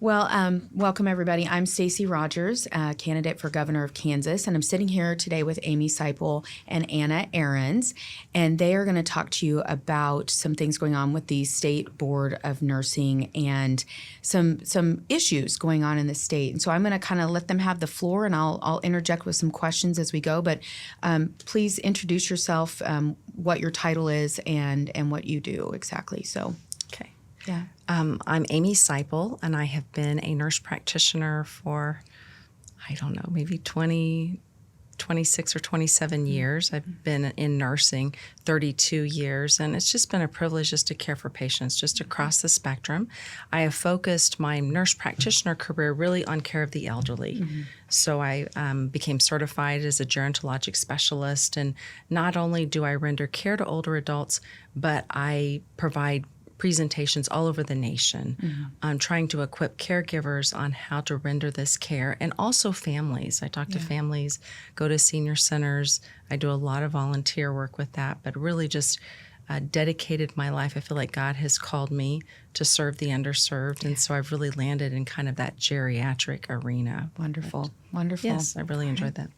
Well, welcome everybody. I'm Stacey Rogers, candidate for governor of Kansas, and I'm sitting here today with Amy Siple and Anna Ahrens, and they are going to talk to you about some things going on with the State Board of Nursing and some issues going on in the state. And so I'm going to kind of let them have the floor, and I'll interject with some questions as we go. But please introduce yourself, what your title is, and what you do exactly. So. Okay. Yeah. I'm Amy Siple, and I have been a nurse practitioner for, I don't know, maybe 26 or 27 years. I've been in nursing 32 years, and it's just been a privilege just to care for patients just across the spectrum. I have focused my nurse practitioner career really on care of the elderly. Mm-hmm. So I became certified as a gerontologic specialist, and not only do I render care to older adults, but I provide presentations all over the nation, trying to equip caregivers on how to render this care, and also families. I talk to families, go to senior centers. I do a lot of volunteer work with that, but really just dedicated my life. I feel like God has called me to serve the underserved, and so I've really landed in kind of that geriatric arena. Wonderful. Wonderful. Yes, I really enjoyed that.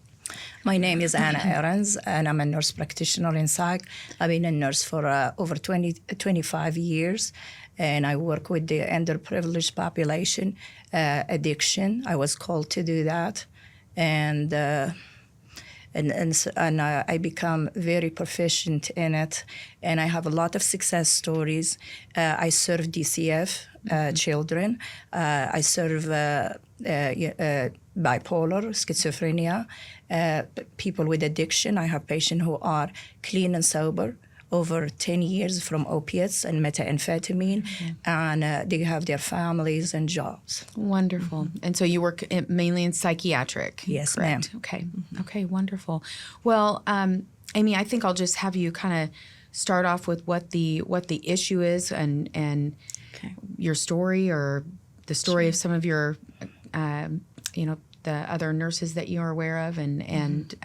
My name is Anna Ahrens, and I'm a nurse practitioner in psych. I've been a nurse for over 25 years, and I work with the underprivileged population, addiction. I was called to do that, and I become very proficient in it, and I have a lot of success stories. I serve DCF children. I serve bipolar, schizophrenia, people with addiction. I have patients who are clean and sober over 10 years from opiates and methamphetamine, and they have their families and jobs. Wonderful. And so you work mainly in psychiatric? Yes, correct? ma'am. Okay. Okay, wonderful. Well, Amy, I think I'll just have you kind of start off with what the issue is and your story, or the story of some of your the other nurses that you're aware of, and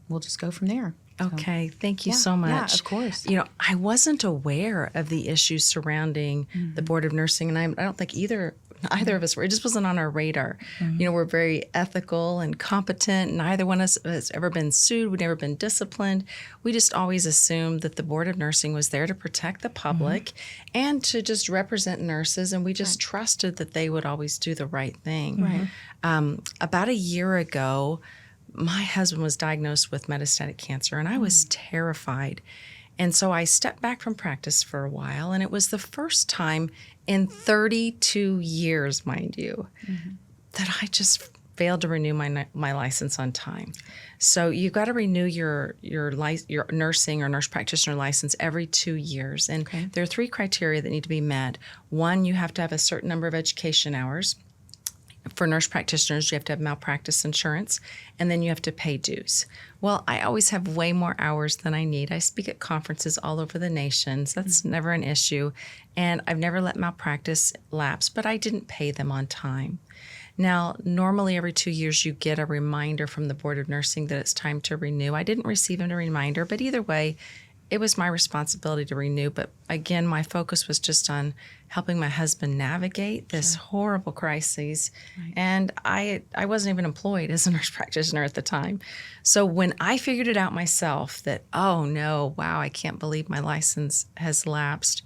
we'll just go from there. Okay, thank you so much. Yeah, of course. I wasn't aware of the issues surrounding the Board of Nursing, and I don't think either of us were. It just wasn't on our radar. We're very ethical and competent. Neither one of us has ever been sued. We've never been disciplined. We just always assumed that the Board of Nursing was there to protect the public and to just represent nurses, and we just trusted that they would always do the right thing. Right. About a year ago, my husband was diagnosed with metastatic cancer, and I was terrified. And so I stepped back from practice for a while, and it was the first time in 32 years, mind you, that I just failed to renew my license on time. So you've got to renew your nursing or nurse practitioner license every 2 years. And there are 3 criteria that need to be met. 1, you have to have a certain number of education hours. For nurse practitioners, you have to have malpractice insurance, and then you have to pay dues. Well, I always have way more hours than I need. I speak at conferences all over the nation, so that's never an issue. And I've never let malpractice lapse, but I didn't pay them on time. Now, normally every 2 years you get a reminder from the Board of Nursing that it's time to renew. I didn't receive a reminder, but either way, it was my responsibility to renew. But again, my focus was just on helping my husband navigate this horrible crisis. Right. And I wasn't even employed as a nurse practitioner at the time. So when I figured it out myself that, oh no, wow, I can't believe my license has lapsed.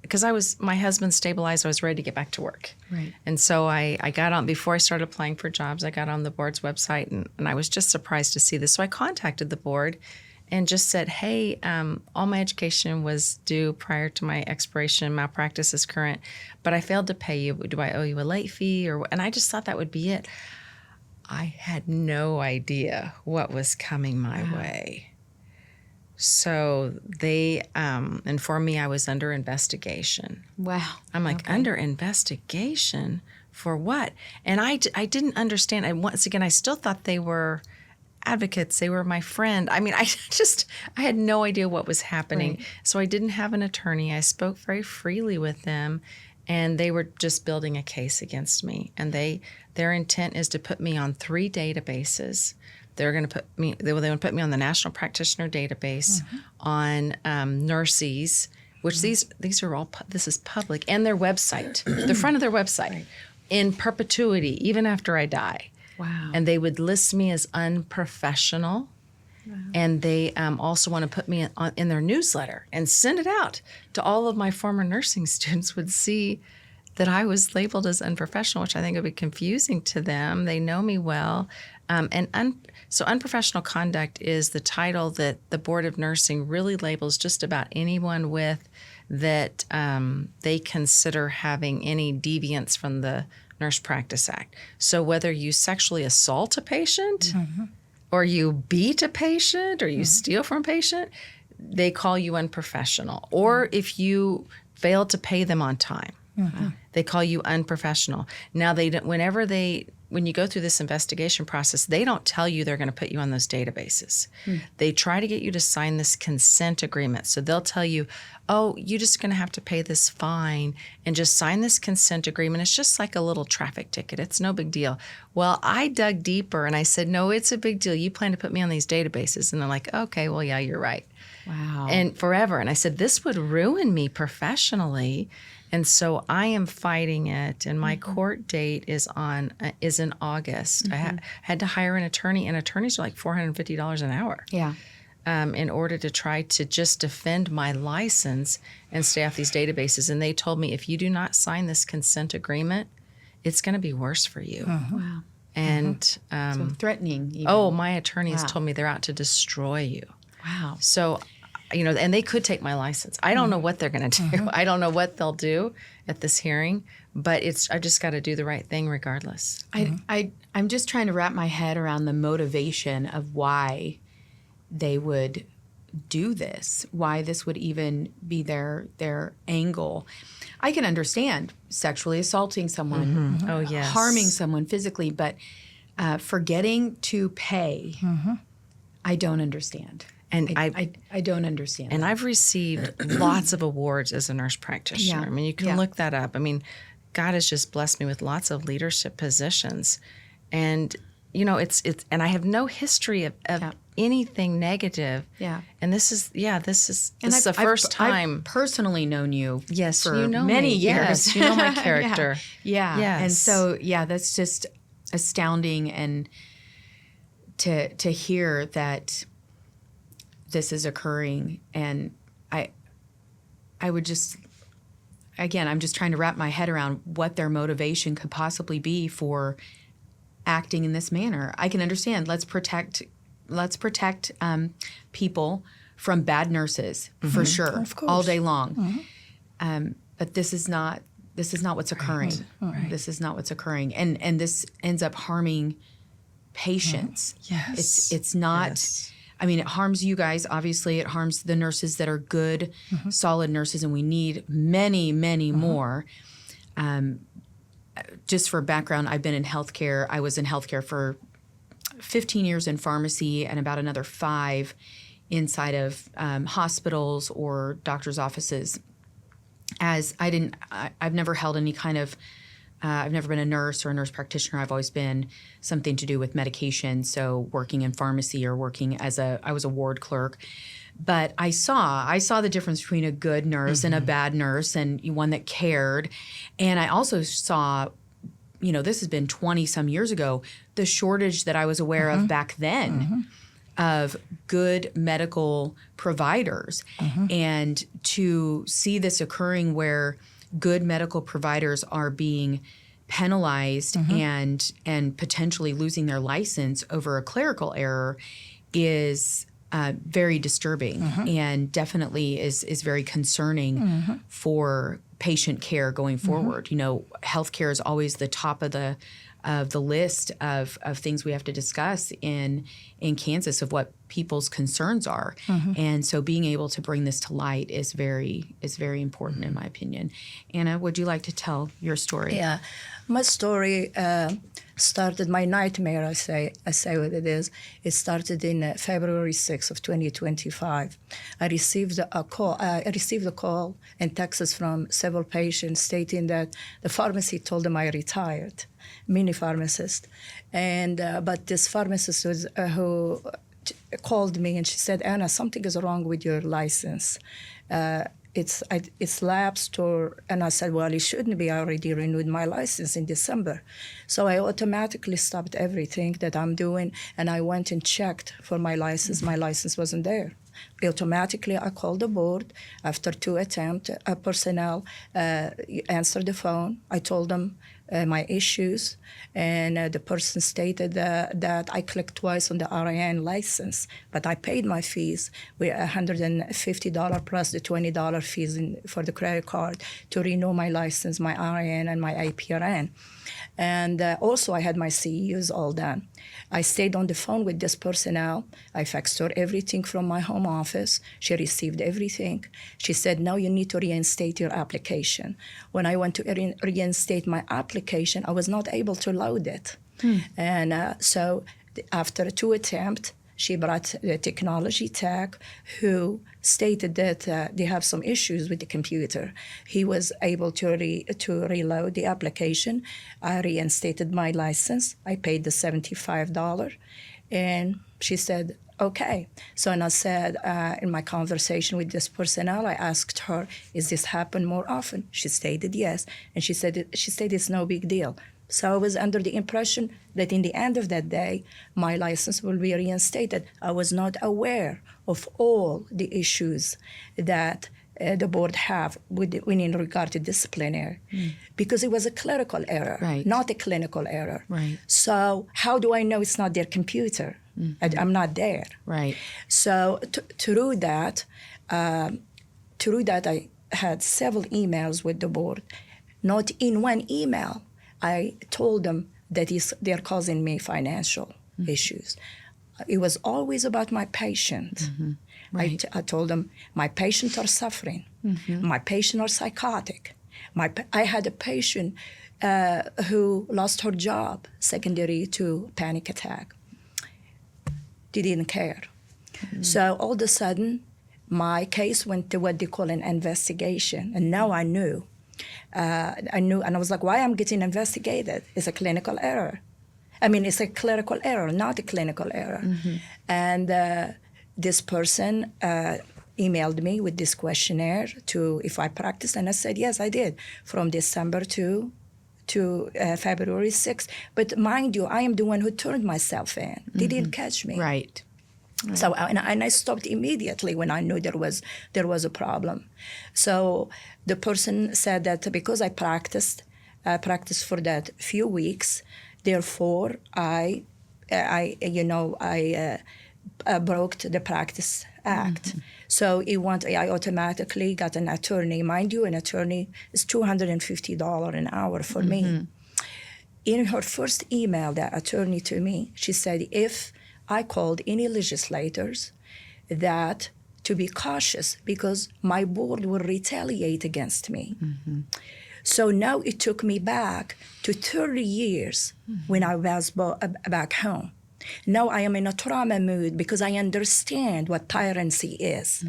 Because my husband stabilized, I was ready to get back to work. Right. And so I got on, before I started applying for jobs, I got on the board's website, and I was just surprised to see this. So I contacted the board and just said, hey, all my education was due prior to my expiration. Malpractice is current, but I failed to pay you. Do I owe you a late fee? And I just thought that would be it. I had no idea what was coming my way. So they informed me I was under investigation. Wow. I'm like, under investigation? For what? And I didn't understand. And once again, I still thought they were advocates. They were my friend. I mean, I had no idea what was happening. Right. So I didn't have an attorney. I spoke very freely with them, and they were just building a case against me. And their intent is to put me on 3 databases. They're going to put me. They want to put me on the National Practitioner Database, on Nurses, which these are all. This is public, and their website, the front of their website. Right. in perpetuity, even after I die. Wow. And they would list me as unprofessional. Wow. And they also want to put me in their newsletter and send it out to all of my former nursing students would see that I was labeled as unprofessional, which I think would be confusing to them. They know me well. So unprofessional conduct is the title that the Board of Nursing really labels just about anyone with that they consider having any deviance from the Nurse Practice Act. So whether you sexually assault a patient or you beat a patient or you steal from a patient, they call you unprofessional. Or if you fail to pay them on time, they call you unprofessional. Now, when you go through this investigation process, they don't tell you they're going to put you on those databases. They try to get you to sign this consent agreement. So they'll tell you, oh, you're just going to have to pay this fine and just sign this consent agreement. It's just like a little traffic ticket. It's no big deal. Well, I dug deeper and I said, no, it's a big deal. You plan to put me on these databases. And they're like, okay, well, yeah, you're right. Wow. And forever. And I said, this would ruin me professionally. And so I am fighting it, and my court date is in August. I had to hire an attorney, and attorneys are like $450 an hour. Yeah. In order to try to just defend my license and stay off these databases. And they told me, if you do not sign this consent agreement, it's going to be worse for you. Wow. And So threatening. Even. oh, my attorneys told me they're out to destroy you. Wow. So, and they could take my license. I don't know what they're going to do. I don't know what they'll do at this hearing, but I just got to do the right thing regardless. I'm just trying to wrap my head around the motivation of why they would do this, why this would even be their angle. I can understand sexually assaulting someone, Oh, yes. harming someone physically, but forgetting to pay, I don't understand. And I don't understand. And I've received lots of awards as a nurse practitioner. Yeah. I mean, you can look that up. I mean, God has just blessed me with lots of leadership positions. And, it's and I have no history of anything negative. Yeah. And this is the I've- first time. I've personally known you Yes, for you know many me. years. Yes, you know my character. Yeah. Yes. And so, that's just astounding. And to hear that this is occurring, and I would just, again, I'm just trying to wrap my head around what their motivation could possibly be for acting in this manner. I can understand. Let's protect people from bad nurses for sure, Of course. all day long. But this is not what's occurring. Right. This is not what's occurring, and this ends up harming patients. Yes. It's not. Yes. I mean, it harms you guys. Obviously, it harms the nurses that are good, solid nurses, and we need many, many more. Just for background, I've been in healthcare. I was in healthcare for 15 years in pharmacy and about another 5 inside of hospitals or doctors' offices. I've never held any kind of, I've never been a nurse or a nurse practitioner. I've always been something to do with medication. So working in pharmacy or working I was a ward clerk. But I saw the difference between a good nurse and a bad nurse, and one that cared. And I also saw, this has been 20 some years ago, the shortage that I was aware of back then of good medical providers. And to see this occurring where good medical providers are being penalized and potentially losing their license over a clerical error is very disturbing and definitely is very concerning for patient care going forward. Healthcare is always the top of the list of things we have to discuss in Kansas of what people's concerns are. And so being able to bring this to light is very important in my opinion. Anna, would you like to tell your story? Yeah, my story started, my nightmare, I say what it is. It started in February 6th of 2025. I received a call in Texas from several patients stating that the pharmacy told them I retired, mini pharmacist. And but this pharmacist was, who called me and she said, Anna, something is wrong with your license. it's lapsed, and I said, well, it shouldn't be. I already renewed my license in December. So I automatically stopped everything that I'm doing, and I went and checked for my license. My license wasn't there. Automatically, I called the board. After 2 attempts, personnel answered the phone. I told them my issues, and the person stated that I clicked twice on the RN license, but I paid my fees with $150 plus the $20 fees for the credit card to renew my license, my RN and my APRN. And also I had my CEUs all done. I stayed on the phone with this personnel. I faxed her everything from my home office. She received everything. She said, no, you need to reinstate your application. When I went to reinstate my application, I was not able to load it. And so after 2 attempts, she brought the technology tech who stated that they have some issues with the computer. He was able to reload the application. I reinstated my license. I paid the $75, and she said, okay. So and I said, in my conversation with this personnel, I asked her, is this happen more often? She stated yes, and she said it's no big deal. So I was under the impression that in the end of that day, my license will be reinstated. I was not aware of all the issues that the board have in regard to disciplinary, because it was a clerical error, not a clinical error. Right. So how do I know it's not their computer? I'm not there. Right. So through that, I had several emails with the board. Not in one email, I told them that they're causing me financial issues. It was always about my patient. Right. I told them, my patients are suffering. My patients are psychotic. I had a patient who lost her job secondary to panic attack. They didn't care. So all of a sudden, my case went to what they call an investigation. And now I knew, and I was like, why I'm getting investigated? It's a clinical error. I mean, it's a clerical error, not a clinical error. And this person emailed me with this questionnaire to if I practiced, and I said, yes, I did, from December to February 6th. But mind you, I am the one who turned myself in. They didn't catch me. Right. So and I stopped immediately when I knew there was a problem. So the person said that because I practiced for that few weeks, therefore I broke the Practice Act. So I automatically got an attorney. Mind you, an attorney is $250 an hour for me. In her first email, that attorney to me, she said, if I called any legislators, that to be cautious because my board will retaliate against me. So now it took me back to 30 years when I was back home. Now I am in a trauma mood because I understand what tyranny is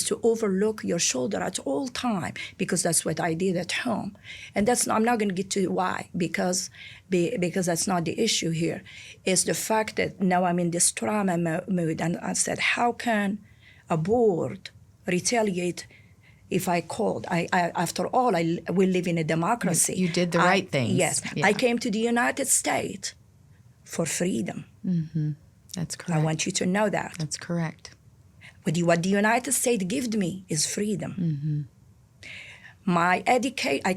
to overlook your shoulder at all time, because that's what I did at home. And I'm not going to get to why, because that's not the issue here. It's the fact that now I'm in this trauma mood, and I said, how can a board retaliate if I called? After all, we live in a democracy. You did the right things. Yes. Yeah. I came to the United States for freedom. That's correct. I want you to know that. That's correct. What the United States gave me is freedom. I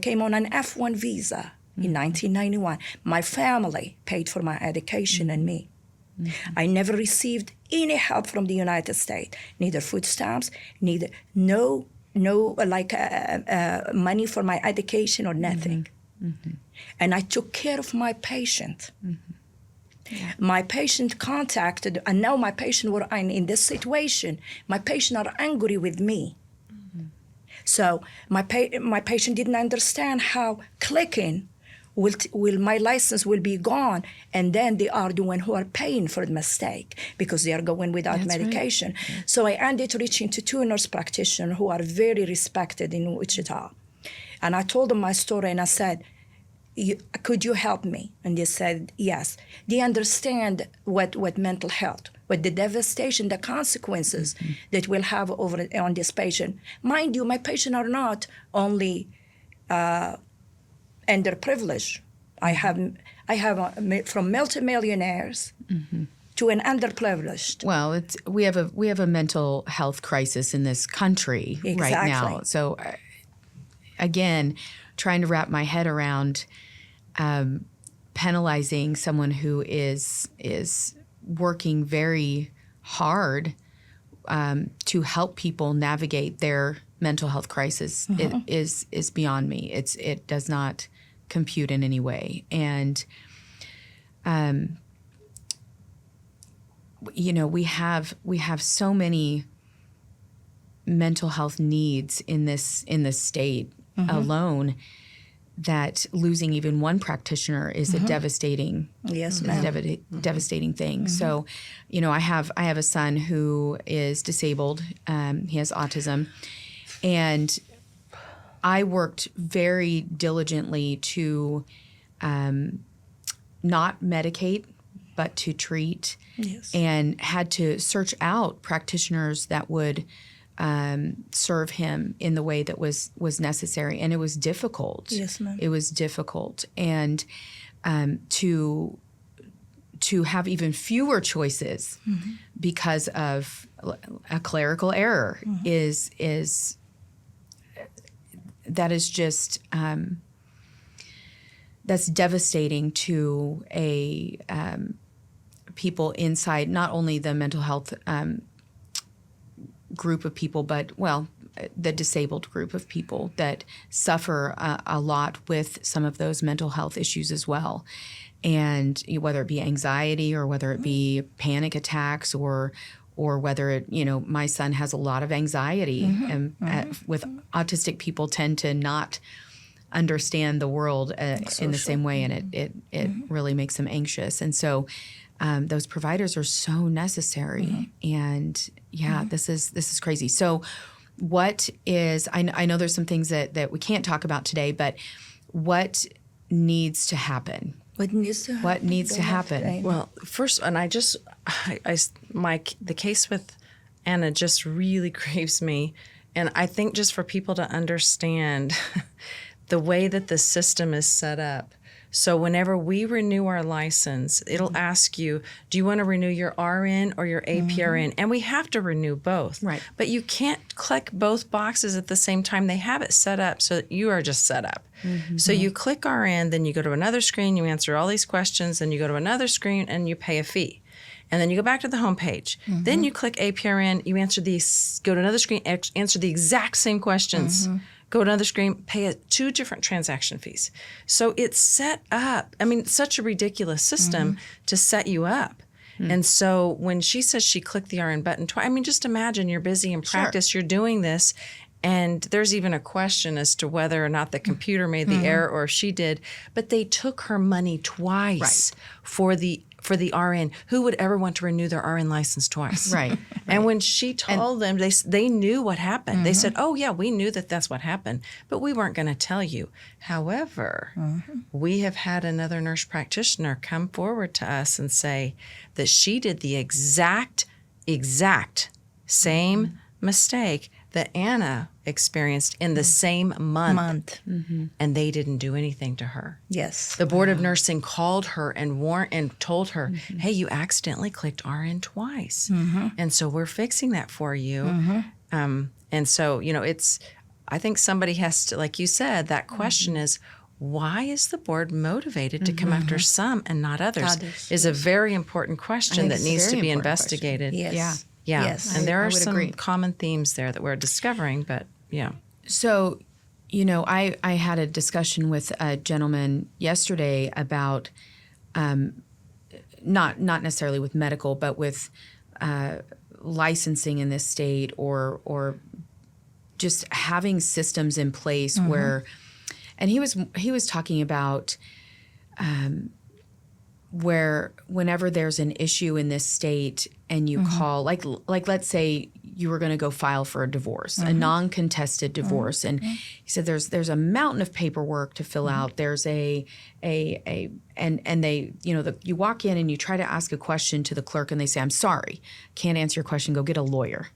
came on an F1 visa in 1991. My family paid for my education and me. I never received any help from the United States, neither food stamps, no money for my education or nothing. And I took care of my patient. My patient contacted, and now my patient were in this situation. My patient are angry with me. So my patient didn't understand how clicking will my license will be gone, and then they are the one who are paying for the mistake because they are going without medication. Right. So I ended reaching to 2 nurse practitioners who are very respected in Wichita. And I told them my story, and I said, could you help me? And they said yes. They understand what mental health, what the devastation, the consequences that we'll have over on this patient. Mind you, my patients are not only underprivileged. I have from multimillionaires to an underprivileged. Well, we have a mental health crisis in this country right now. So, again, trying to wrap my head around penalizing someone who is working very hard to help people navigate their mental health crisis is beyond me. It does not compute in any way. And we have so many mental health needs in this state alone that losing even one practitioner is a devastating devastating thing. So, I have a son who is disabled. He has autism, and I worked very diligently to not medicate, but to treat, and had to search out practitioners that would serve him in the way that was necessary. And it was difficult. Yes, ma'am. It was difficult. And to have even fewer choices because of a clerical error is that is just that's devastating to people inside not only the mental health group of people, but the disabled group of people that suffer a lot with some of those mental health issues as well. And whether it be anxiety or whether it be panic attacks or whether it, my son has a lot of anxiety, and with autistic people tend to not understand the world in the same way, and it really makes them anxious. And so those providers are so necessary. And this is crazy. So what is, I know there's some things that we can't talk about today, but what needs to happen? What needs to happen? Well, first, and the case with Anna just really grieves me. And I think just for people to understand the way that the system is set up. So whenever we renew our license, it'll ask you, do you want to renew your RN or your APRN? And we have to renew both. Right. But you can't click both boxes at the same time. They have it set up so that you are just set up. So you click RN, then you go to another screen, you answer all these questions, then you go to another screen and you pay a fee. And then you go back to the home page. Then you click APRN, you go to another screen, answer the exact same questions. Go to another screen, pay 2 different transaction fees. So it's set up. I mean, such a ridiculous system to set you up. And so when she says she clicked the RN button twice, I mean, just imagine you're busy in practice, you're doing this, and there's even a question as to whether or not the computer made the error or if she did. But they took her money twice for the RN. Who would ever want to renew their RN license twice? Right. And when she told them, they knew what happened. They said, oh, yeah, we knew that that's what happened, but we weren't going to tell you. However, we have had another nurse practitioner come forward to us and say that she did the exact same mistake that Anna experienced in the same month. And they didn't do anything to her. Yes. The Board of Nursing called her and warned and told her, hey, you accidentally clicked RN twice. And so we're fixing that for you. And so, I think somebody has to, like you said, that question is, why is the board motivated to come after some and not others? Is a very important question that needs to be investigated. Yes. Yeah. Yes. And there are would some agree. common themes there that we're discovering, but yeah. So, I had a discussion with a gentleman yesterday about not necessarily with medical, but with licensing in this state or just having systems in place where, and he was talking about where whenever there's an issue in this state and you call, like let's say you were going to go file for a divorce, a non-contested divorce, and he said there's a mountain of paperwork to fill out. There's and they, you walk in and you try to ask a question to the clerk and they say, "I'm sorry, can't answer your question. Go get a lawyer."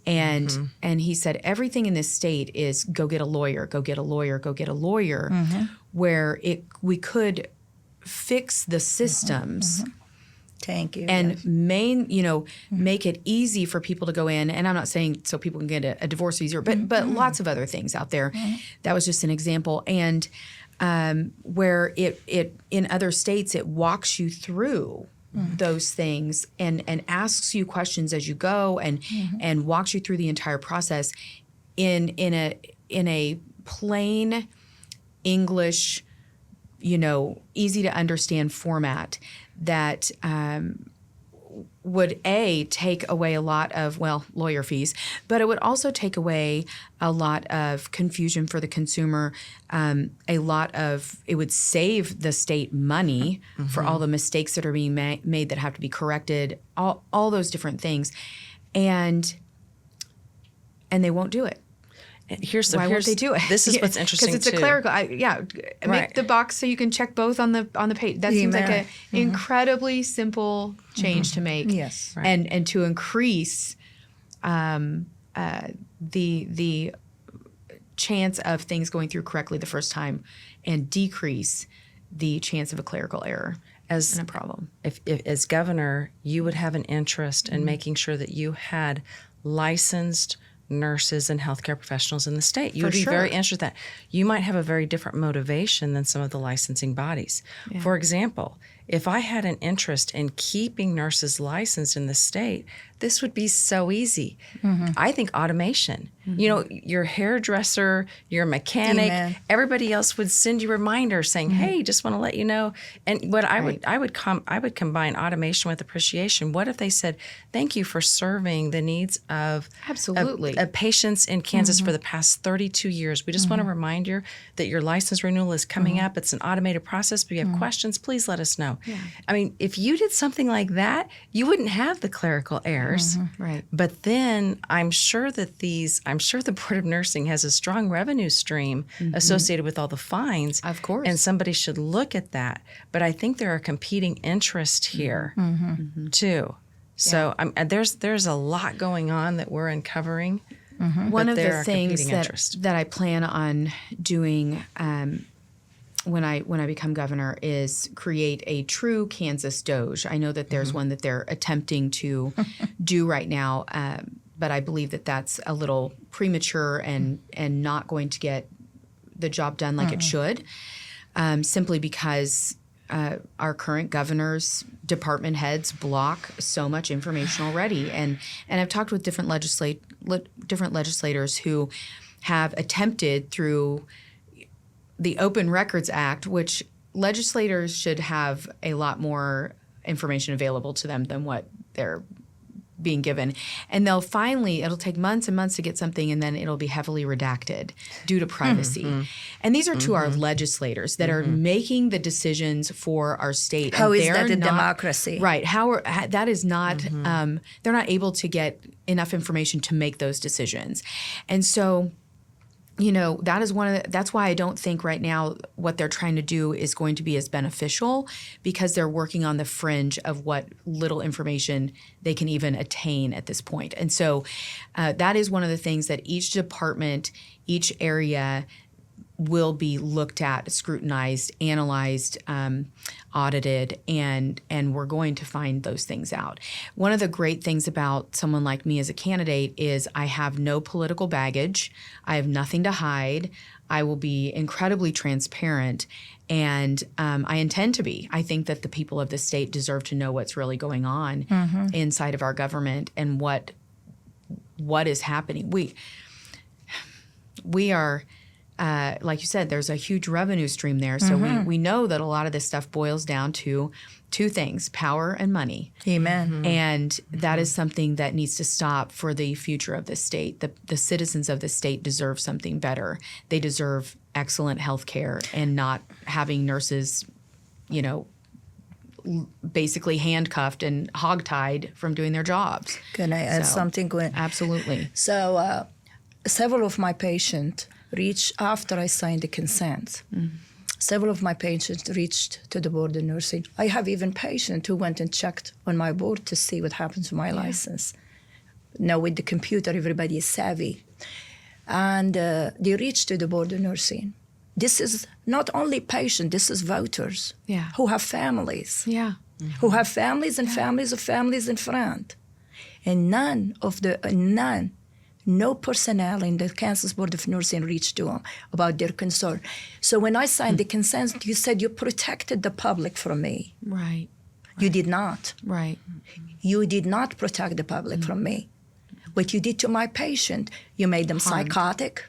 And he said everything in this state is go get a lawyer, go get a lawyer, go get a lawyer, where we could fix the systems. Thank you. And make it easy for people to go in. And I'm not saying so people can get a divorce easier, but lots of other things out there. That was just an example. And where it in other states, it walks you through those things and asks you questions as you go and walks you through the entire process in a plain English, easy to understand format that would take away a lot of, lawyer fees, but it would also take away a lot of confusion for the consumer. It would save the state money for all the mistakes that are being made that have to be corrected, all those different things. And they won't do it. Why won't they do it? This is what's interesting because it's a clerical. Make the box so you can check both on the page. That seems like an incredibly simple change to make. Yes, and to increase the chance of things going through correctly the first time, and decrease the chance of a clerical error and a problem. If as governor, you would have an interest in making sure that you had licensed nurses and healthcare professionals in the state. You would be very interested in that. You might have a very different motivation than some of the licensing bodies. Yeah. For example, if I had an interest in keeping nurses licensed in the state, this would be so easy. I think automation. Your hairdresser, your mechanic, everybody else would send you reminders saying, "Hey, just want to let you know." And what I would combine automation with appreciation. What if they said, "Thank you for serving the needs of patients in Kansas for the past 32 years. We just want to remind you that your license renewal is coming up. It's an automated process. But if you have questions, please let us know." Yeah. I mean, if you did something like that, you wouldn't have the clerical errors. Right. But then I'm sure the Board of Nursing has a strong revenue stream associated with all the fines. Of course. And somebody should look at that. But I think there are competing interests here too. So there's a lot going on that we're uncovering. One of the things that I plan on doing when I become governor is create a true Kansas Doge. I know that there's one that they're attempting to do right now, but I believe that that's a little premature and not going to get the job done like it should, simply because our current governor's department heads block so much information already. And I've talked with different legislators who have attempted through the Open Records Act, which legislators should have a lot more information available to them than what they're being given. And it'll take months and months to get something, and then it'll be heavily redacted due to privacy. And these are to our legislators that are making the decisions for our state. How is that a democracy? Right. That is not, they're not able to get enough information to make those decisions. And so, that is that's why I don't think right now what they're trying to do is going to be as beneficial, because they're working on the fringe of what little information they can even attain at this point. And so that is one of the things that each department, each area will be looked at, scrutinized, analyzed, audited, and we're going to find those things out. One of the great things about someone like me as a candidate is I have no political baggage. I have nothing to hide. I will be incredibly transparent, and I intend to be. I think that the people of the state deserve to know what's really going on inside of our government and what is happening. We are... like you said, there's a huge revenue stream there. So we know that a lot of this stuff boils down to two things: power and money. Amen. And that is something that needs to stop for the future of the state. The citizens of the state deserve something better. They deserve excellent health care and not having nurses, basically handcuffed and hogtied from doing their jobs. Can I add So, something? Absolutely. So several of my patients reached after I signed the consent. Several of my patients reached to the board of nursing. I have even patients who went and checked on my board to see what happens to my license. Now with the computer, everybody is savvy. And they reached to the board of nursing. This is not only patients, this is voters who have families. Yeah. Who have families and families of families and friends. And no personnel in the Kansas Board of Nursing reached to them about their concern. So when I signed the consent, you said you protected the public from me. Right. You did not. Right. You did not protect the public from me. What you did to my patient, you made them psychotic.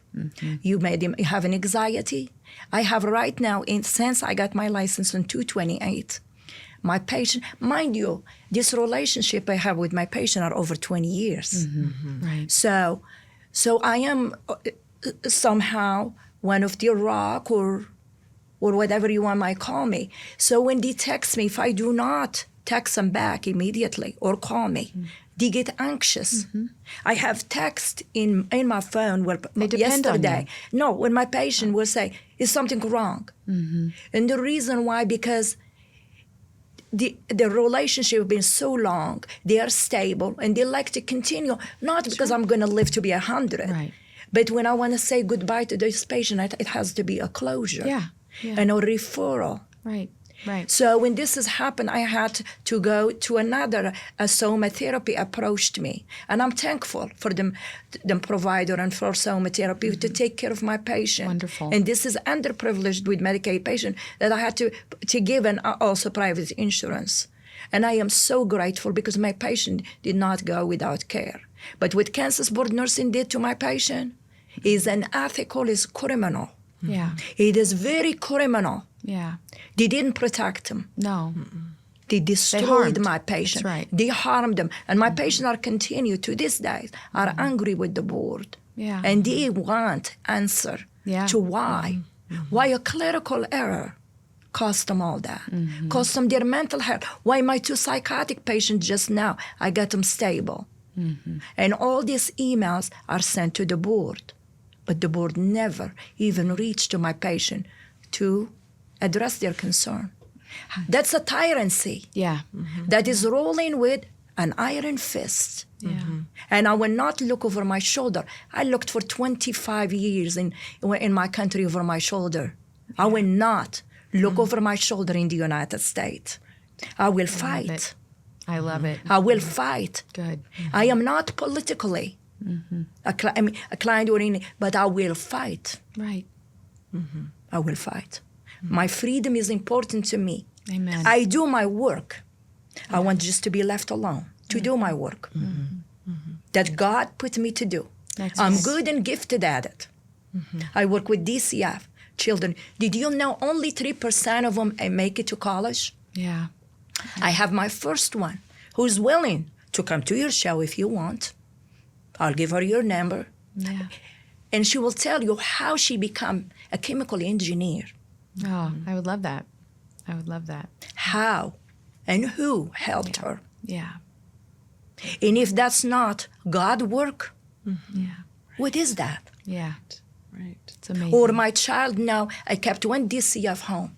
You made them have an anxiety. I have right now, since I got my license in 228, my patient, mind you, this relationship I have with my patient are over 20 years. Right. So I am somehow one of the rock or whatever you want might call me. So when they text me, if I do not text them back immediately or call me, they get anxious. I have text in my phone where They depend on yesterday. No, when my patient will say, "Is something wrong?" And the reason why, because the relationship has been so long, they are stable, and they like to continue, not because I'm going to live to be 100, Right. but when I want to say goodbye to this patient, it has to be a closure and a referral. Right. Right. So when this has happened, I had to go to another somatherapy approached me. And I'm thankful for the provider and for somatherapy to take care of my patient. Wonderful. And this is underprivileged with Medicaid patient that I had to give and also private insurance. And I am so grateful because my patient did not go without care. But what Kansas Board Nursing did to my patient is unethical, is criminal. Yeah. It is very criminal. Yeah. They didn't protect him. No. They destroyed harmed. my patient. That's right. They harmed them. And my patients are continue to this day, are angry with the board. Yeah. And they want answer to why. Why a clerical error cost them all that. Cost them their mental health. Why my 2 psychotic patients just now, I got them stable. And all these emails are sent to the board. But the board never even reached to my patient to address their concern. That's a tyranny. Yeah. That is rolling with an iron fist. Yeah. And I will not look over my shoulder. I looked for 25 years in my country over my shoulder. I will not look over my shoulder in the United States. I will fight. I love it. I will fight. Good. I am not politically inclined or anything, but I will fight. Right. I will fight. My freedom is important to me. Amen. I do my work. I want just to be left alone to do my work that God put me to do. That's I'm right. good and gifted at it. I work with DCF children. Did you know only 3% of them make it to college? Yeah. I have my first one who's willing to come to your show if you want. I'll give her your number. Yeah. And she will tell you how she became a chemical engineer. Oh, I would love that. I would love that. How and who helped her. Yeah. And if that's not God work, Yeah. what is that? Yeah. Right. It's amazing. Or my child now, I kept one DCF home.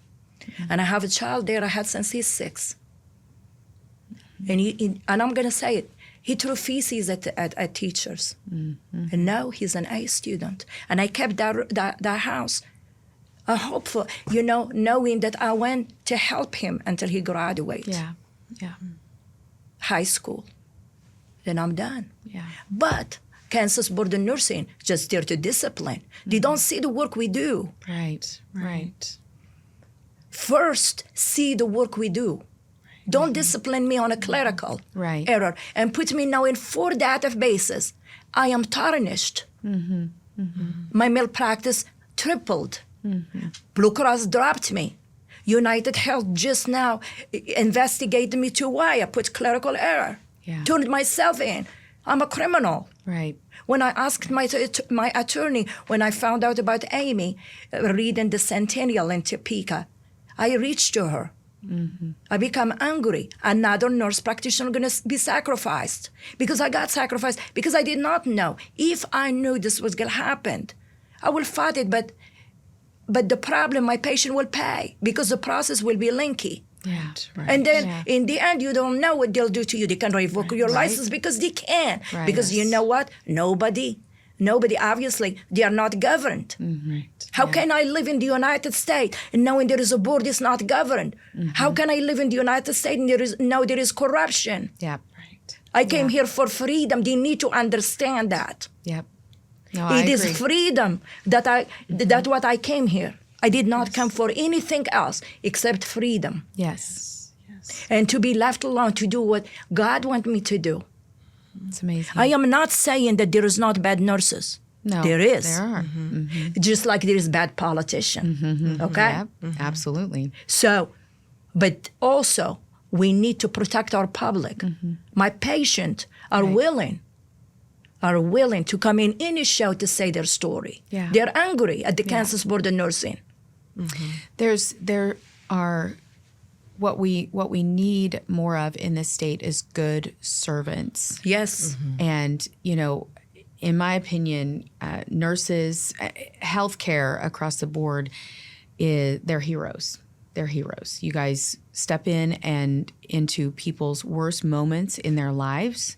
And I have a child there I had since he's 6. And I'm going to say it. He threw feces at teachers. And now he's an A student. And I kept that house hopeful, knowing that I went to help him until he graduated Yeah. Yeah. high school. Then I'm done. Yeah. But Kansas Board of Nursing just there to discipline. They don't see the work we do. Right. Right. First, see the work we do. Don't discipline me on a clerical error and put me now in 4 databases. I am tarnished. My malpractice tripled. Blue Cross dropped me. United Health just now investigated me to why I put clerical error. Yeah. Turned myself in. I'm a criminal. Right. When I asked my attorney, when I found out about Amy reading the Centennial in Topeka, I reached to her. I become angry. Another nurse practitioner going to be sacrificed because I got sacrificed because I did not know. If I knew this was going to happen, I will fight it. But the problem, my patient will pay because the process will be lengthy. Yeah. Right. And then in the end, you don't know what they'll do to you. They can revoke your license because they can. Right. Because you know what? Nobody, obviously, they are not governed. Right. How can I live in the United States and knowing there is a board that's not governed? How can I live in the United States and there is corruption? Yeah. Right. I came here for freedom. They need to understand that. Yep. No, I It is agree. freedom that what I came here. I did not come for anything else except freedom. Yes. Yes. And to be left alone to do what God wants me to do. It's amazing. I am not saying that there is not bad nurses. No, there is. There are. Just like there is bad politician. Okay? Yep. Absolutely. So, but also we need to protect our public. My patients are willing to come in any show to say their story. Yeah. They're angry at the Kansas Board of Nursing. There are what we need more of in this state is good servants. Yes. And in my opinion, nurses, healthcare across the board they're heroes. They're heroes. You guys step in and into people's worst moments in their lives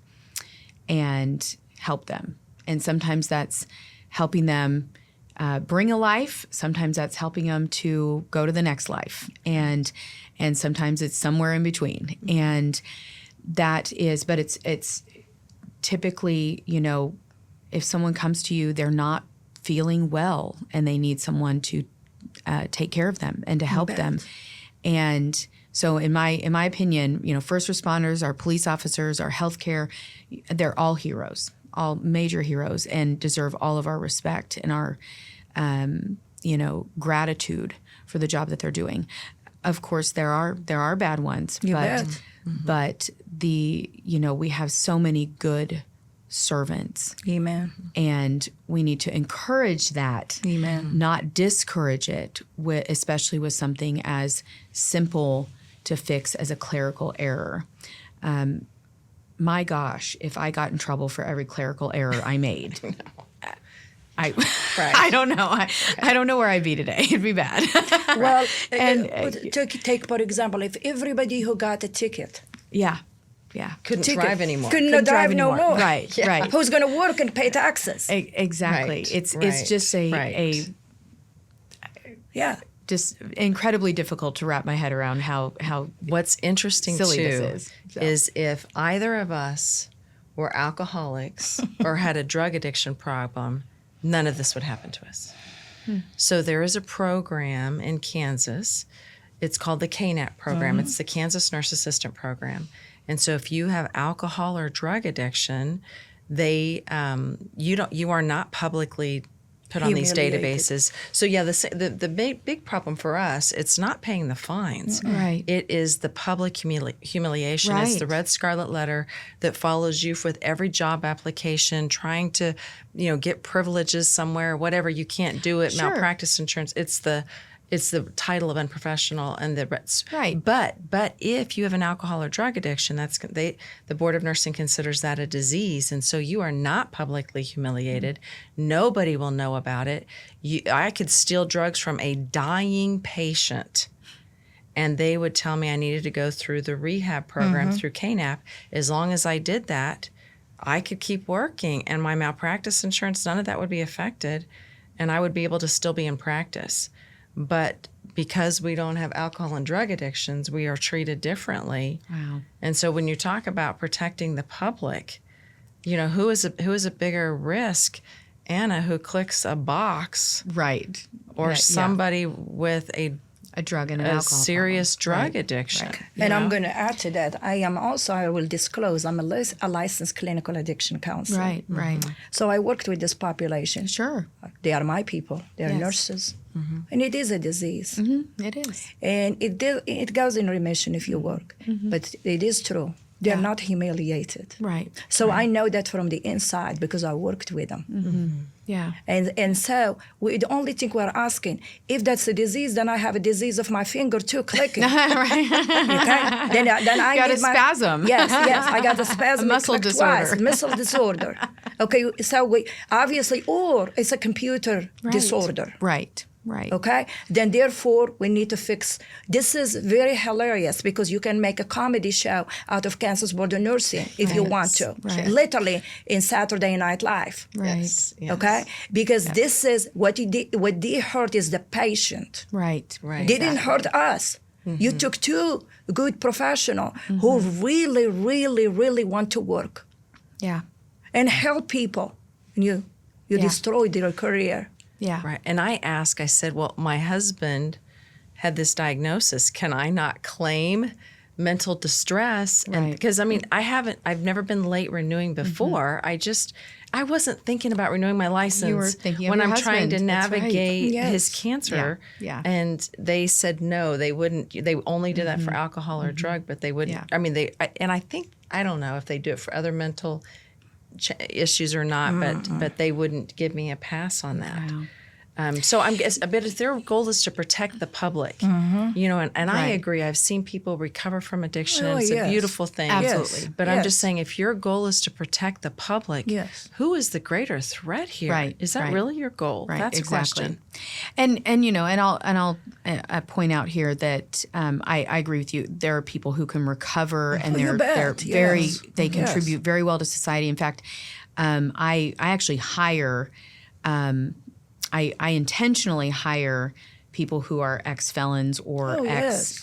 and help them. And sometimes that's helping them bring a life. Sometimes that's helping them to go to the next life. And sometimes it's somewhere in between. And that is, but it's typically, if someone comes to you, they're not feeling well and they need someone to take care of them and to help them. And so in my opinion, first responders, our police officers, our healthcare, they're all heroes, all major heroes, and deserve all of our respect and our, gratitude for the job that they're doing. Of course, there are bad ones, but we have so many good servants. Amen. And we need to encourage that. Amen. Not discourage it, especially with something as simple to fix as a clerical error. My gosh, if I got in trouble for every clerical error I made, I don't know. I don't know where I'd be today. It'd be bad. Well, take for example, if everybody who got a ticket yeah. Couldn't drive anymore. couldn't drive no more. Right. Who's going to work and pay taxes? Exactly. Right, It's just just incredibly difficult to wrap my head around how What's interesting silly too this is if either of us were alcoholics or had a drug addiction problem, none of this would happen to us. So there is a program in Kansas. It's called the KNAP program. It's the Kansas Nurse Assistant Program. And so if you have alcohol or drug addiction, you are not publicly put on these databases. So the big problem for us, it's not paying the fines. Right. It is the public humiliation. Right. It's the red scarlet letter that follows you with every job application, trying to, get privileges somewhere, whatever. You can't do it. Sure. Malpractice insurance. It's the title of unprofessional and the Right. But if you have an alcohol or drug addiction, the Board of Nursing considers that a disease, and so you are not publicly humiliated. Nobody will know about it. I could steal drugs from a dying patient, and they would tell me I needed to go through the rehab program through KNAP. As long as I did that, I could keep working, and my malpractice insurance, none of that would be affected, and I would be able to still be in practice. But because we don't have alcohol and drug addictions, we are treated differently. Wow. And so when you talk about protecting the public, who is a bigger risk? Anna, who clicks a box, Right. or somebody with a drug and an alcohol serious problem. drug addiction. Right. And I'm going to add to that, I will disclose, I'm a licensed clinical addiction counselor. Right. So I worked with this population. Sure. They are my people. They are Yes. nurses. And it is a disease. It is. And it goes in remission if you work. But it is true. They're not humiliated. Right. So I know that from the inside because I worked with them. Yeah. And so the only thing we're asking, if that's a disease, then I have a disease of my finger too, clicking. Right. Okay? Then I Got need a spasm. Yes, I got a spasm. A muscle It clicked disorder. twice, muscle disorder. Okay, so we obviously, or it's a computer disorder. Right. Right. Okay, then therefore we need to fix. This is very hilarious because you can make a comedy show out of Kansas Board of Nursing if you want to, Right. literally in Saturday Night Live. Right. Yes. Okay, because this is what they hurt is the patient. Right. Right. They didn't hurt us. You took two good professionals who really, really, really want to work Yeah. and help people, and you destroyed their career. Yeah. Right. And I said, well, my husband had this diagnosis. Can I not claim mental distress? And Right. because I've never been late renewing before. I wasn't thinking about renewing my license. You were thinking of when your I'm trying to husband. That's right. navigate Yes. his cancer. Yeah. And they said no, they wouldn't. They only did that for alcohol or drug, but they wouldn't. Yeah. I don't know if they do it for other mental issues or not, but they wouldn't give me a pass on that. Wow. So I'm guess a bit of their goal is to protect the public, and I Right. agree. I've seen people recover from addiction. Oh, and it's yes. a beautiful thing. Absolutely. Yes. But I'm just Yes. saying, if your goal is to protect the public, Yes. who is the greater threat here? Right, Is that right. really your goal? Right, That's exactly. a question. And I'll point out here that I agree with you. There are people who can recover, and You they're bet, very yes. they Yes. contribute very well to society. In fact, I actually hire. I intentionally hire people who are ex-felons or Oh, ex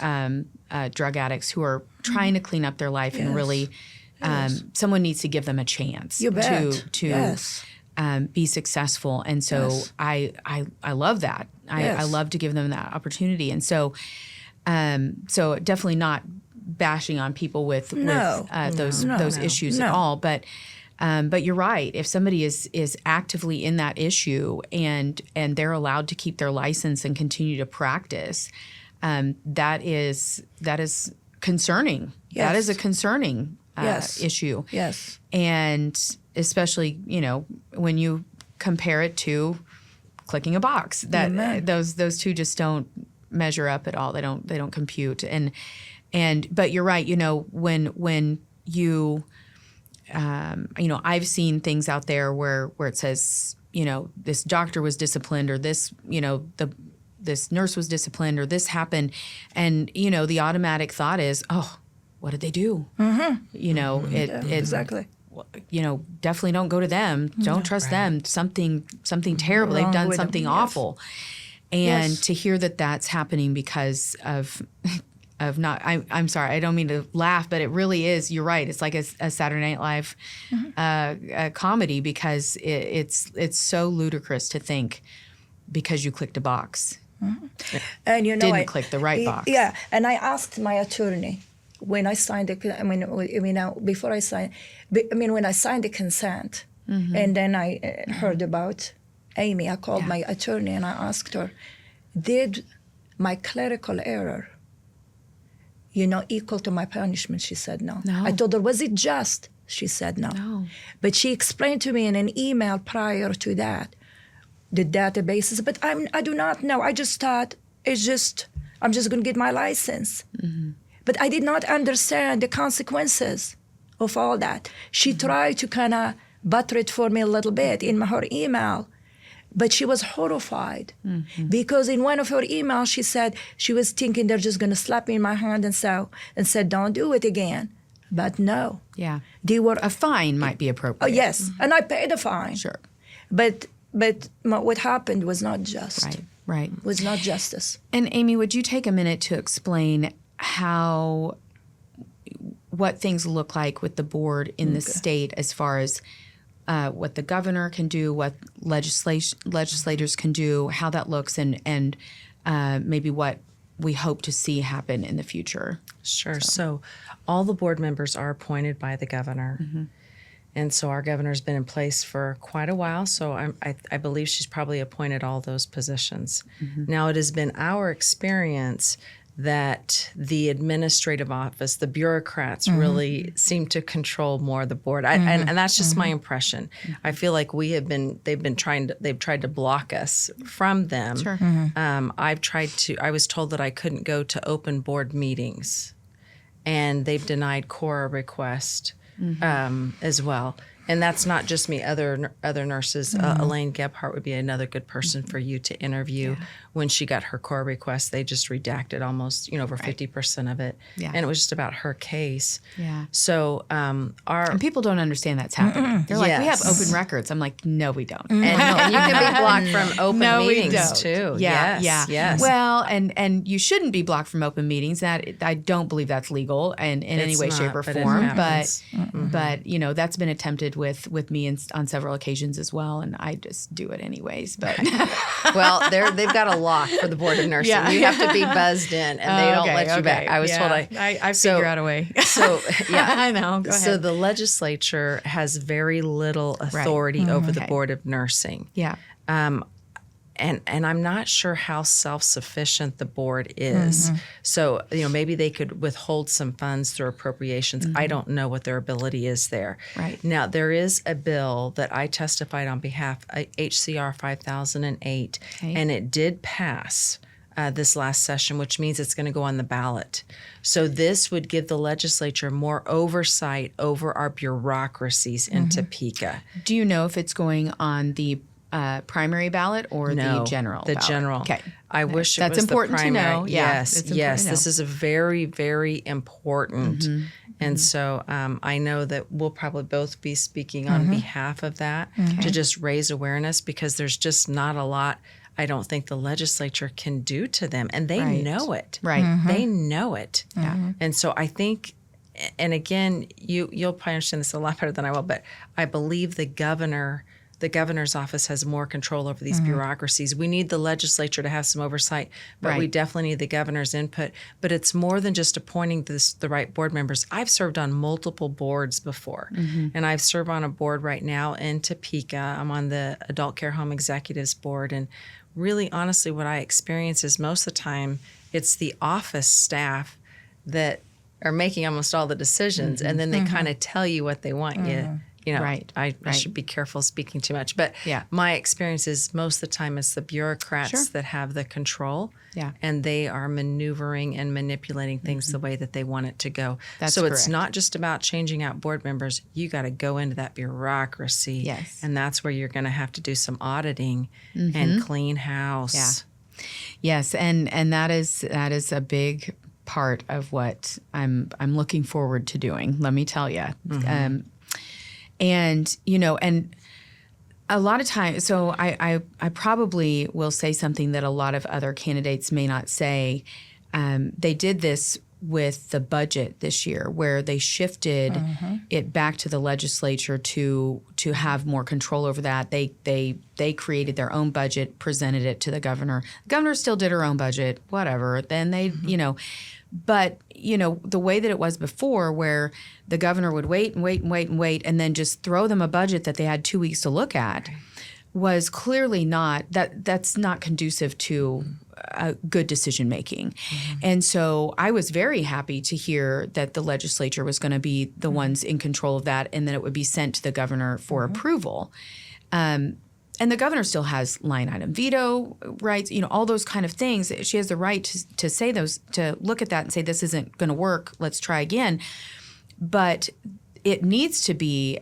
drug addicts who are trying to clean up their life and Yes. really someone needs to give them a chance You bet. to Yes. be successful. And so Yes. I love that. I Yes. love to give them that opportunity. And so so definitely not bashing on people with those issues at No. all, but you're right. If somebody is actively in that issue and they're allowed to keep their license and continue to practice, that is concerning. Yes. That is a concerning Yes. issue. Yes. And especially, when you compare it to clicking a box, that Amen. those two just don't measure up at all. They don't compute. But you're right. When you I've seen things out there where it says, this doctor was disciplined, or this, this nurse was disciplined, or this happened. And, the automatic thought is, oh, what did they do? Mm-hmm. Exactly. Definitely don't go to them. Don't trust them. Something terrible. Wrong They've done with them, something yes. awful. And Yes. to hear that that's happening because of not, I'm sorry, I don't mean to laugh, but it really is. You're right. It's like a Saturday Night Live a comedy, because it's so ludicrous to think because you clicked a box, And didn't click the right box. Yeah, and I asked my attorney when I signed before I signed, when I signed the consent, and then I heard about Amy. I called my attorney and I asked her, did my clerical error, equal to my punishment? She said no. No. I told her, was it just? She said no. No. But she explained to me in an email prior to that the databases. But I do not know. I just thought I'm just going to get my license. Mm-hmm. But I did not understand the consequences of all that. She tried to kind of butter it for me a little bit in her email. But she was horrified because in one of her emails, she said she was thinking they're just going to slap me in my hand and said, don't do it again. But no. Yeah. They were, A fine might be appropriate. oh, yes. And I paid a fine. Sure. But what happened was not just. Right. Was not justice. And Amy, would you take a minute to explain what things look like with the board in the state as far as what the governor can do, what legislators can do, how that looks, and maybe what we hope to see happen in the future? Sure. So all the board members are appointed by the governor. And so our governor's been in place for quite a while. So I believe she's probably appointed all those positions. Now, it has been our experience that the administrative office, the bureaucrats really seem to control more of the board. And that's just my impression. I feel like they've tried to block us from them. Sure. I was told that I couldn't go to open board meetings, and they've denied Cora request as well. And that's not just me. Other nurses, Elaine Gebhardt would be another good person for you to interview. When she got her core request, they just redacted almost, over 50% of it. Yeah. And it was just about her case. Yeah. So And people don't understand that's happening. They're like, we have open records. I'm like, no, we don't. and you can be blocked from open No, we meetings don't. too. Yeah, Yes. Well, and you shouldn't be blocked from open meetings. That I don't believe that's legal in any It's way, not, shape, or but it form. happens. But that's been attempted with me on several occasions as well, and I just do it anyways. But Well, they've got a lock for the Board of Nursing. Yeah. You have to be buzzed in, and they don't let you back. I was told I figure out a way. So yeah, I know. Go ahead. So the legislature has very little authority over the Okay. Board of Nursing. Yeah. And I'm not sure how self-sufficient the board is. So, maybe they could withhold some funds through appropriations. I don't know what their ability is there. Right. Now, there is a bill that I testified on behalf of HCR 5008, Okay. and it did pass this last session, which means it's going to go on the ballot. So this would give the legislature more oversight over our bureaucracies in Topeka. Do you know if it's going on the primary ballot or No, the general the ballot? general. Okay. I wish it That's was important the to primary. know. Yeah, Yes, it's important yes. to know. This is a very, very important. And so I know that we'll probably both be speaking on behalf of that to just raise awareness, because there's just not a lot I don't think the legislature can do to them. And they Right. know it. Right. They know it. Yeah. And so I think, and again, you'll probably understand this a lot better than I will, but I believe the governor's office has more control over these bureaucracies. We need the legislature to have some oversight, but we Right. definitely need the governor's input. But it's more than just appointing the right board members. I've served on multiple boards before, and I've served on a board right now in Topeka. I'm on the Adult Care Home Executives Board, and really, honestly, what I experience is most of the time it's the office staff that are making almost all the decisions, and then they kind of tell you what they want you. Right, I right. should be careful speaking too much, but Yeah. my experience is most of the time it's the bureaucrats Sure. that have the control, Yeah. and they are maneuvering and manipulating things the way that they want it to go. That's so it's correct. not just about changing out board members. You got to go into that bureaucracy, Yes. and that's where you're going to have to do some auditing and clean house. Yeah. Yes, and that is a big part of what I'm looking forward to doing. Let me tell you, and a lot of times. So I probably will say something that a lot of other candidates may not say. They did this with the budget this year, where they shifted it back to the legislature to have more control over that. They created their own budget, presented it to the governor. The governor still did her own budget, whatever. Then they, but the way that it was before, where the governor would wait, and then just throw them a budget that they had 2 weeks to look at, was clearly not that's not conducive to good decision making. And so I was very happy to hear that the legislature was going to be the ones in control of that, and that it would be sent to the governor for approval. And the governor still has line item veto rights, all those kind of things. She has the right to say those, to look at that and say, this isn't going to work, let's try again. But it needs to be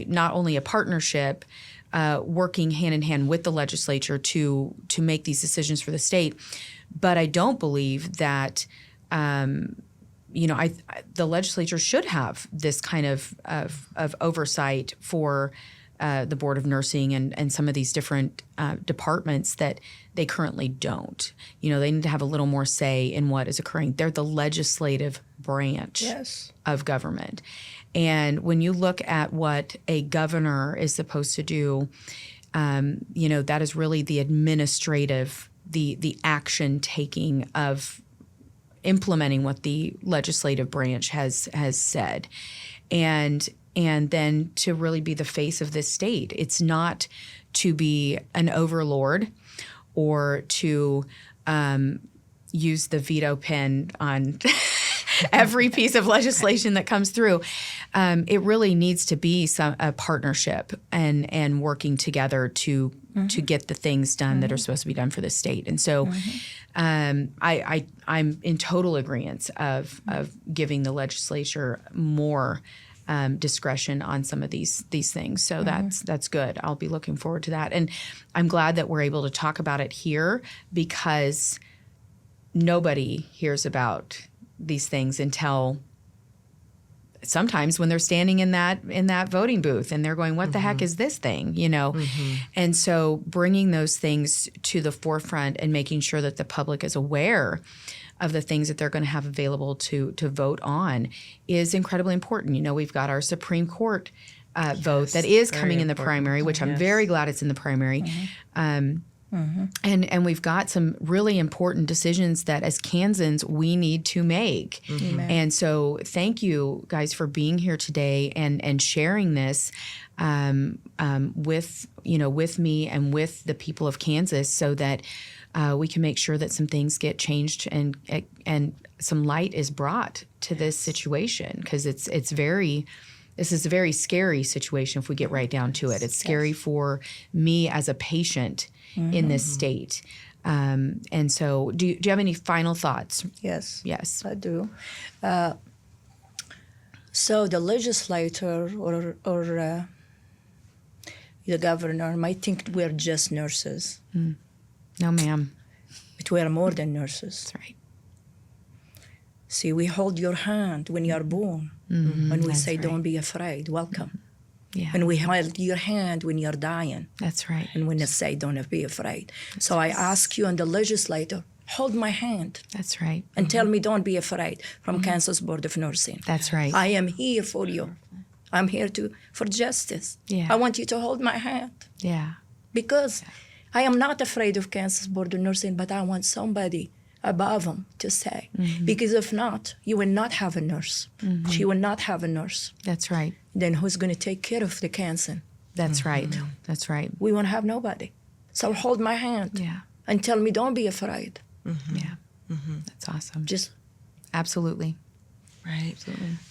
not only a partnership, working hand in hand with the legislature to make these decisions for the state. But I don't believe that, the legislature should have this kind of oversight for the Board of Nursing and some of these different departments that they currently don't. They need to have a little more say in what is occurring. They're the legislative branch of government. And when you look at what a governor is supposed to do, that is really the administrative, the action taking of implementing what the legislative branch has said. And then to really be the face of this state. It's not to be an overlord or to use the veto pen on every piece of legislation that comes through. It really needs to be a partnership and working together to get the things done that are supposed to be done for the state. And so I'm in total agreement of giving the legislature more discretion on some of these things. So that's good. I'll be looking forward to that. And I'm glad that we're able to talk about it here, because nobody hears about these things until sometimes when they're standing in that voting booth and they're going, what the heck is this thing, And so bringing those things to the forefront and making sure that the public is aware of the things that they're going to have available to vote on is incredibly important. We've got our Supreme Court vote that is coming in the primary, which I'm very glad it's in the primary. And we've got some really important decisions that as Kansans we need to make. And so thank you guys for being here today and sharing this with me and with the people of Kansas, so that we can make sure that some things get changed and some light is brought to this situation, because this is a very scary situation if we get right down to it. It's scary for me as a patient in this state. And so do you have any final thoughts? Yes. Yes. I do. So the legislator or the governor might think we're just nurses. No, ma'am. But we are more than nurses. That's right. See, we hold your hand when you're born. When we say, right. don't be afraid, welcome. Yeah. And we hold your hand when you're dying. That's right. And when they say, don't be afraid. So I ask you and the legislator, hold my hand That's right. and tell me, don't be afraid, from Kansas Board of Nursing. That's right. I am here for you. I'm here for justice. Yeah. I want you to hold my hand. Yeah. Because I am not afraid of Kansas Board of Nursing, but I want somebody above them to say. Because if not, you will not have a nurse. She will not have a nurse. That's right. Then who's going to take care of the cancer? That's right. That's right. We won't have nobody. So hold my hand Yeah. and tell me, don't be afraid. Yeah. That's awesome. Just Absolutely. Right.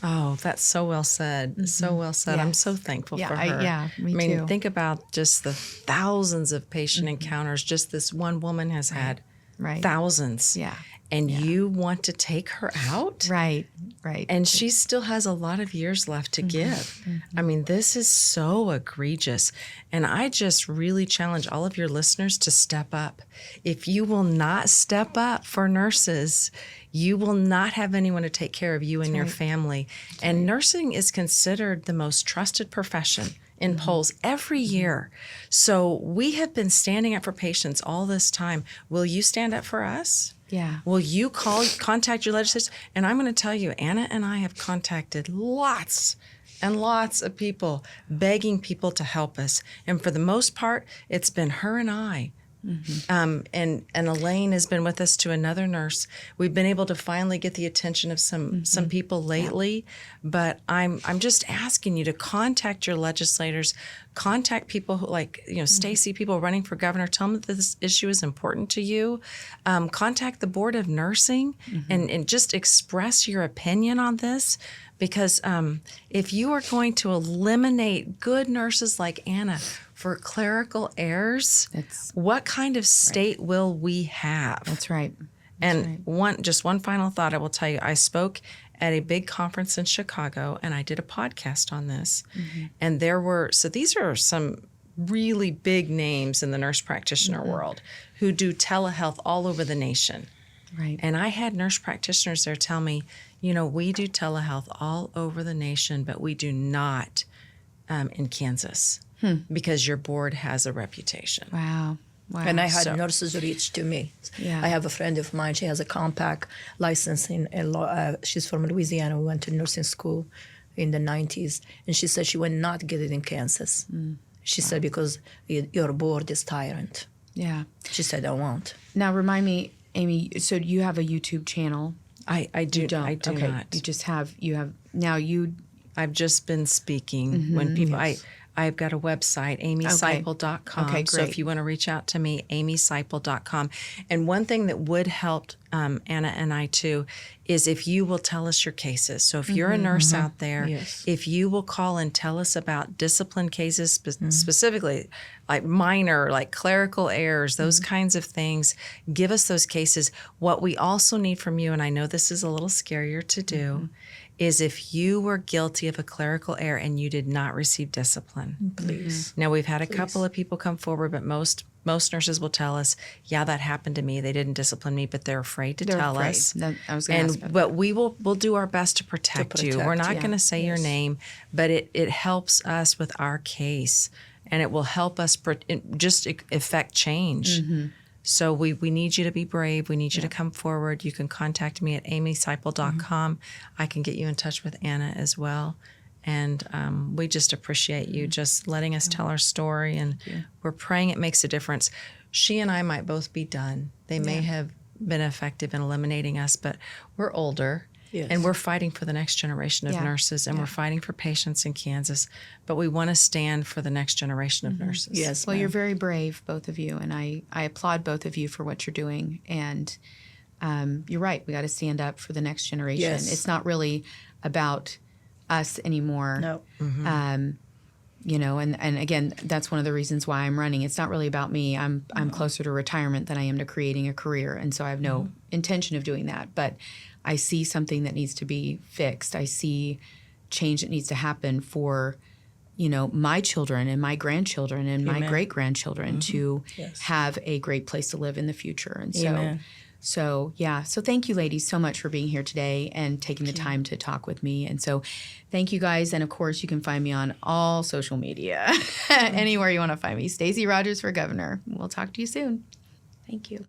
Oh, that's so well said. So well said. I'm so thankful Yeah, for her. me I mean, too. think about just the thousands of patient encounters just this one woman has had. Right. Thousands. Yeah. And you want to take her out? Right. Right. And she still has a lot of years left to give. I mean, this is so egregious. And I just really challenge all of your listeners to step up. If you will not step up for nurses, you will not have anyone to take care of you and your family. And nursing is considered the most trusted profession in polls every year. So we have been standing up for patients all this time. Will you stand up for us? Yeah. Will you contact your legislators? And I'm going to tell you, Anna and I have contacted lots and lots of people begging people to help us. And for the most part, it's been her and I. And Elaine has been with us to another nurse. We've been able to finally get the attention of some people lately, but I'm just asking you to contact your legislators, contact people who Stacy, people running for governor, tell them that this issue is important to you. Contact the Board of Nursing and just express your opinion on this. Because if you are going to eliminate good nurses like Anna for clerical errors, what kind of state will we have? That's right. And one final thought I will tell you. I spoke at a big conference in Chicago, and I did a podcast on this. And these are some really big names in the nurse practitioner world who do telehealth all over the nation. Right. And I had nurse practitioners there tell me, we do telehealth all over the nation, but we do not in Kansas because your board has a reputation. Wow. And I had nurses reach to me. Yeah. I have a friend of mine. She has a compact license in law. She's from Louisiana. We went to nursing school in the 90s. And she said she would not get it in Kansas. She said, because your board is tyrant. Yeah. She said, I won't. Now, remind me, Amy, so you have a YouTube channel? I do. You don't? I do okay. not. I've just been speaking when people. I've got a website, amysiple.com. Okay, great. So if you want to reach out to me, amysiple.com. And one thing that would help Anna and I too, is if you will tell us your cases. So if you're a nurse out there, Yes. if you will call and tell us about discipline cases, specifically like minor, like clerical errors, those kinds of things, give us those cases. What we also need from you, and I know this is a little scarier to do, is if you were guilty of a clerical error and you did not receive discipline. Please. Now, we've had a couple of people come forward, but most nurses will tell us, yeah, that happened to me. They didn't discipline me, but they're afraid to tell us. I was going to ask about But we'll do our best to protect you. We're not going to say your name, but it helps us with our case, and it will help us just effect change. So we need you to be brave. We need you to come forward. You can contact me at amysiple.com. I can get you in touch with Anna as well. And we just appreciate you just letting us tell our story. And we're praying it makes a difference. She and I might both be done. They may have been effective in eliminating us, but we're older. Yes. And we're fighting for the next generation of nurses, and we're fighting for patients in Kansas. But we want to stand for the next generation of nurses. Yes. Well, ma'am. you're very brave, both of you, and I applaud both of you for what you're doing. And you're right. We got to stand up for the next generation. Yes. It's not really about us anymore. No. You know, and again, that's one of the reasons why I'm running. It's not really about me. I'm closer to retirement than I am to creating a career, and so I have no intention of doing that. But I see something that needs to be fixed. I see change that needs to happen for, you know, my children and my grandchildren and my great grandchildren to have a great place to live in the future. And so, so thank you, ladies, so much for being here today and taking the time to talk with me. And so thank you, guys. And of course, you can find me on all social media, anywhere you want to find me. Stacey Rogers for Governor. We'll talk to you soon. Thank you.